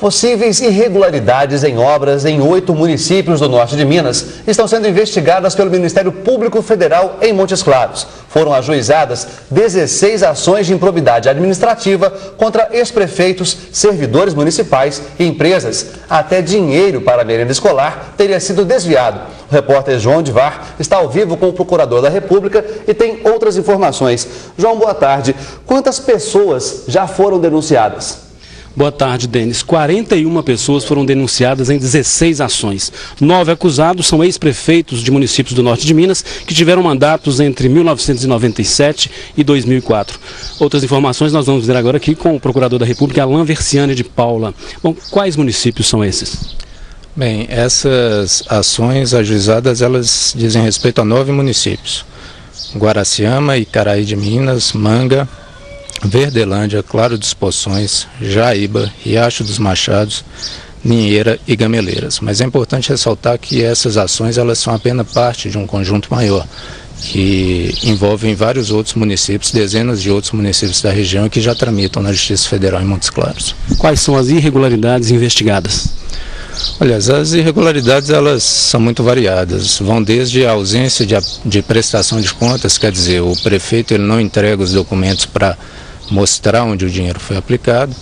Possíveis irregularidades em obras em 8 municípios do norte de Minas estão sendo investigadas pelo Ministério Público Federal em Montes Claros. Foram ajuizadas 16 ações de improbidade administrativa contra ex-prefeitos, servidores municipais e empresas. Até dinheiro para a merenda escolar teria sido desviado. O repórter João Divar está ao vivo com o Procurador da República e tem outras informações. João, boa tarde. Quantas pessoas já foram denunciadas? Boa tarde, Denis. 41 pessoas foram denunciadas em 16 ações. 9 acusados são ex-prefeitos de municípios do norte de Minas que tiveram mandatos entre 1997 e 2004. Outras informações nós vamos ver agora aqui com o Procurador da República, Alain Versiani de Paula. Bom, quais municípios são esses? Bem, essas ações ajuizadas, elas dizem respeito a 9 municípios. Guaraciama, Icaraí de Minas, Manga, Verdelândia, Claro dos Poções, Jaíba, Riacho dos Machados, Ninheira e Gameleiras. Mas é importante ressaltar que essas ações elas são apenas parte de um conjunto maior, que envolvem vários outros municípios, dezenas de outros municípios da região que já tramitam na Justiça Federal em Montes Claros. Quais são as irregularidades investigadas? Olha, as irregularidades elas são muito variadas, vão desde a ausência de prestação de contas, quer dizer, o prefeito ele não entrega os documentos para mostrar onde o dinheiro foi aplicado,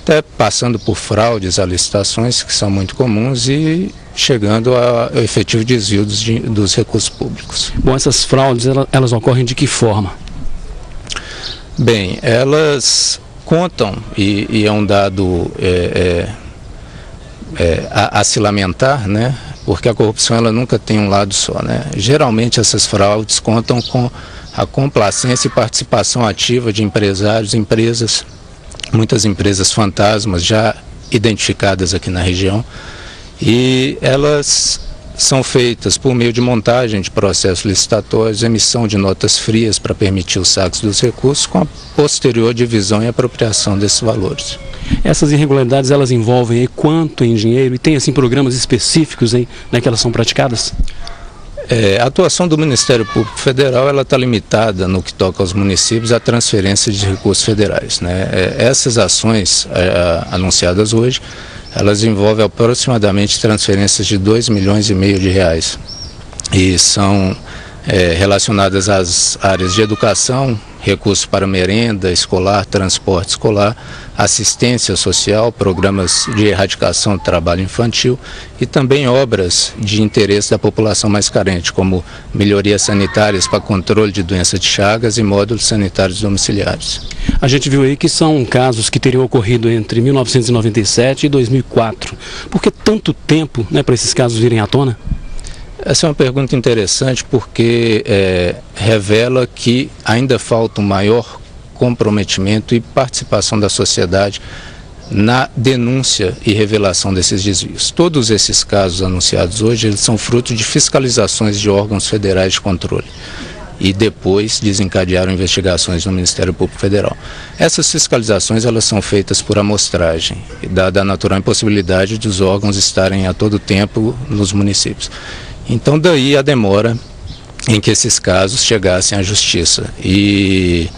até passando por fraudes a licitações, que são muito comuns, e chegando ao efetivo desvio dos recursos públicos. Bom, essas fraudes, elas ocorrem de que forma? Bem, elas contam, e é um dado a se lamentar, né? Porque a corrupção ela nunca tem um lado só, né? Geralmente essas fraudes contam com a complacência e participação ativa de empresários, empresas, muitas empresas fantasmas já identificadas aqui na região, e elas são feitas por meio de montagem de processos licitatórios, emissão de notas frias para permitir os saques dos recursos, com a posterior divisão e apropriação desses valores. Essas irregularidades elas envolvem quanto em dinheiro e tem assim programas específicos que elas são praticadas? A atuação do Ministério Público Federal ela está limitada no que toca aos municípios à transferência de recursos federais, né? Essas ações anunciadas hoje, elas envolvem aproximadamente transferências de 2,5 milhões de reais e são relacionadas às áreas de educação, recursos para merenda escolar, transporte escolar, assistência social, programas de erradicação do trabalho infantil e também obras de interesse da população mais carente, como melhorias sanitárias para controle de doença de Chagas e módulos sanitários domiciliares. A gente viu aí que são casos que teriam ocorrido entre 1997 e 2004. Por que tanto tempo, para esses casos virem à tona? Essa é uma pergunta interessante porque revela que ainda falta um maior comprometimento e participação da sociedade na denúncia e revelação desses desvios. Todos esses casos anunciados hoje, eles são fruto de fiscalizações de órgãos federais de controle e depois desencadearam investigações no Ministério Público Federal. Essas fiscalizações elas são feitas por amostragem, dada a natural impossibilidade dos órgãos estarem a todo tempo nos municípios. Então daí a demora em que esses casos chegassem à justiça e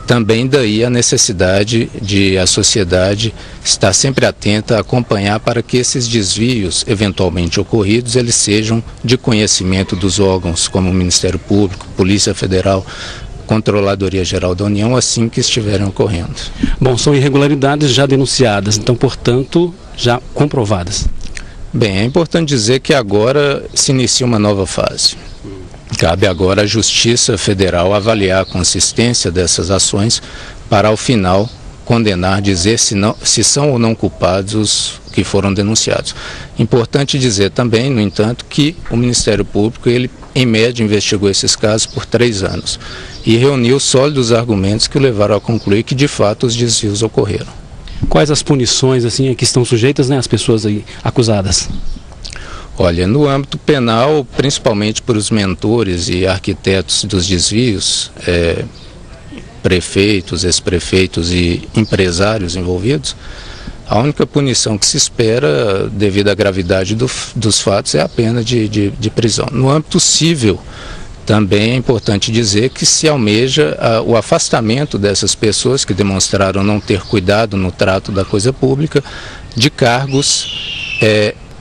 também daí a necessidade de a sociedade estar sempre atenta a acompanhar para que esses desvios eventualmente ocorridos eles sejam de conhecimento dos órgãos como o Ministério Público, Polícia Federal, Controladoria Geral da União assim que estiverem ocorrendo. Bom, são irregularidades já denunciadas, então portanto já comprovadas. Bem, é importante dizer que agora se inicia uma nova fase. Cabe agora à Justiça Federal avaliar a consistência dessas ações para, ao final, condenar, dizer se são ou não culpados os que foram denunciados. Importante dizer também, no entanto, que o Ministério Público, ele, em média, investigou esses casos por 3 anos e reuniu sólidos argumentos que o levaram a concluir que, de fato, os desvios ocorreram. Quais as punições assim, que estão sujeitas, as pessoas aí acusadas? Olha, no âmbito penal, principalmente por os mentores e arquitetos dos desvios, prefeitos, ex-prefeitos e empresários envolvidos, a única punição que se espera, devido à gravidade dos fatos, é a pena de prisão. No âmbito civil, também é importante dizer que se almeja o afastamento dessas pessoas que demonstraram não ter cuidado no trato da coisa pública de cargos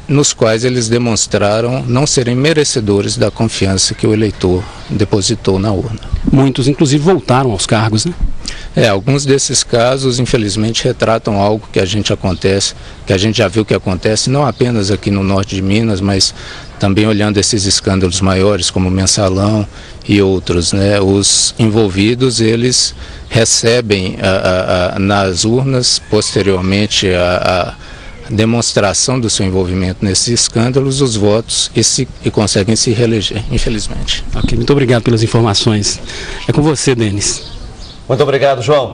nos quais eles demonstraram não serem merecedores da confiança que o eleitor depositou na urna. Muitos, inclusive, voltaram aos cargos, né? Alguns desses casos, infelizmente, retratam algo que a gente já viu que acontece, não apenas aqui no norte de Minas, mas também olhando esses escândalos maiores, como o Mensalão e outros, né? Os envolvidos, eles recebem nas urnas, posteriormente a demonstração do seu envolvimento nesses escândalos, os votos e conseguem se reeleger, infelizmente. Ok, muito obrigado pelas informações. É com você, Denis. Muito obrigado, João.